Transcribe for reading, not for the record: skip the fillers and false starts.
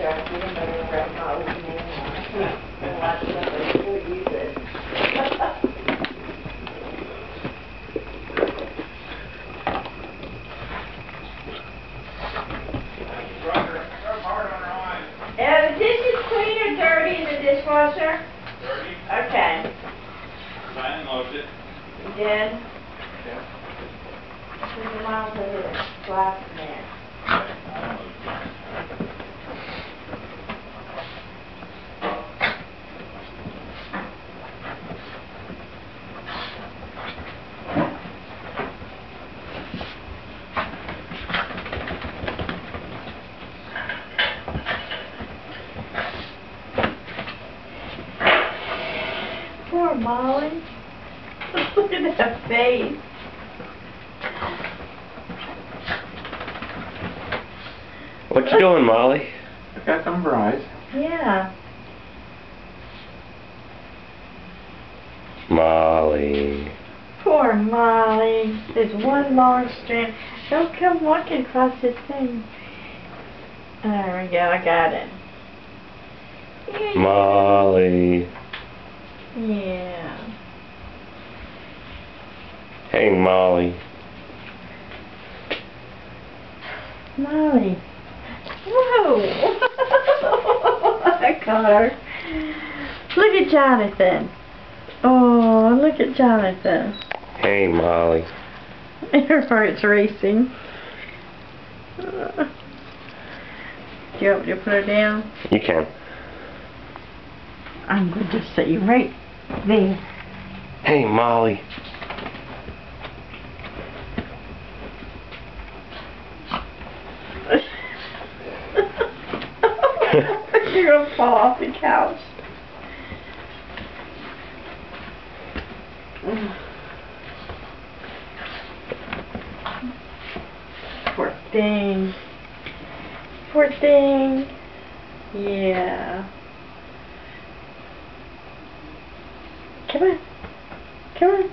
you don't better write my old name on it. And watch somebody still use it. The dishes clean or dirty in the dishwasher? Dirty. Okay. I unloaded it. You did? Yeah. There's a mile to the glass in there. I unloaded it. Poor Molly. Look at that face. What you doing, Molly? I've got some fries. Yeah. Molly. Poor Molly. There's one long strand. Don't come walking across this thing. There we go. I got it. Yeah. Molly. Yeah. Hey, Molly. Molly. Whoa. I got her. Look at Jonathan. Oh, look at Jonathan. Hey, Molly. Her heart's racing. Do you want me to put her down? You can. I'm going to set you right there. Hey, Molly. You're going to fall off the couch. Poor thing. Poor thing. Yeah. Come on. Come on.